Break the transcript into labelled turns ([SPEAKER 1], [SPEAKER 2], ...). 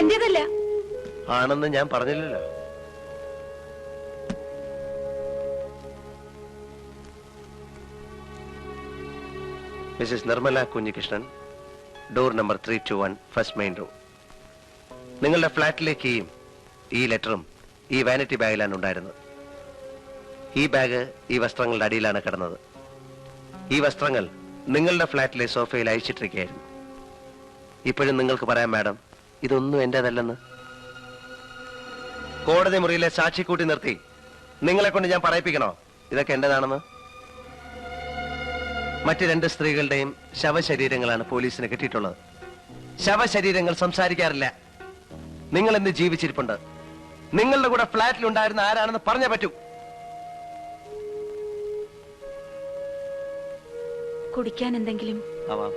[SPEAKER 1] എന്റേതല്ല.
[SPEAKER 2] ആണെന്ന് ഞാൻ പറഞ്ഞില്ലല്ലോ. Mrs Nirmala Kunhikrishnan, door number 321, first main road. നിങ്ങളുടെ ഫ്ലാറ്റിലേക്ക് ഈ ലെറ്ററും ഈ വാനിറ്റി ബാഗിലാണ് ഉണ്ടായിരുന്നത്. ഈ ബാഗ് ഈ വസ്ത്രങ്ങളുടെ അടിയിലാണ് കിടന്നത്. ഈ വസ്ത്രങ്ങൾ നിങ്ങളുടെ ഫ്ലാറ്റിലെ സോഫയിൽ അയച്ചിട്ടിരിക്കുകയായിരുന്നു. ഇപ്പോഴും നിങ്ങൾക്ക് പറയാം മാഡം, ഇതൊന്നും എന്റേതല്ലെന്ന്. കോടതി മുറിയിലെ സാക്ഷി കൂട്ടി നിർത്തി നിങ്ങളെ കൊണ്ട് ഞാൻ പറയിപ്പിക്കണോ ഇതൊക്കെ എന്റേതാണെന്ന്? മറ്റ് 2 സ്ത്രീകളുടെയും ശവശരീരങ്ങളാണ് പോലീസിന് കിട്ടിയിട്ടുള്ളത്. ശവശരീരങ്ങൾ സംസാരിക്കാറില്ല. നിങ്ങൾ എന്ത് ജീവിച്ചിരിപ്പുണ്ട്? നിങ്ങളുടെ കൂടെ ഫ്ലാറ്റിൽ ഉണ്ടായിരുന്ന ആരാണെന്ന് പറഞ്ഞേ പറ്റൂ.
[SPEAKER 1] കുടിക്കാൻ എന്തെങ്കിലും?
[SPEAKER 2] ആവാം.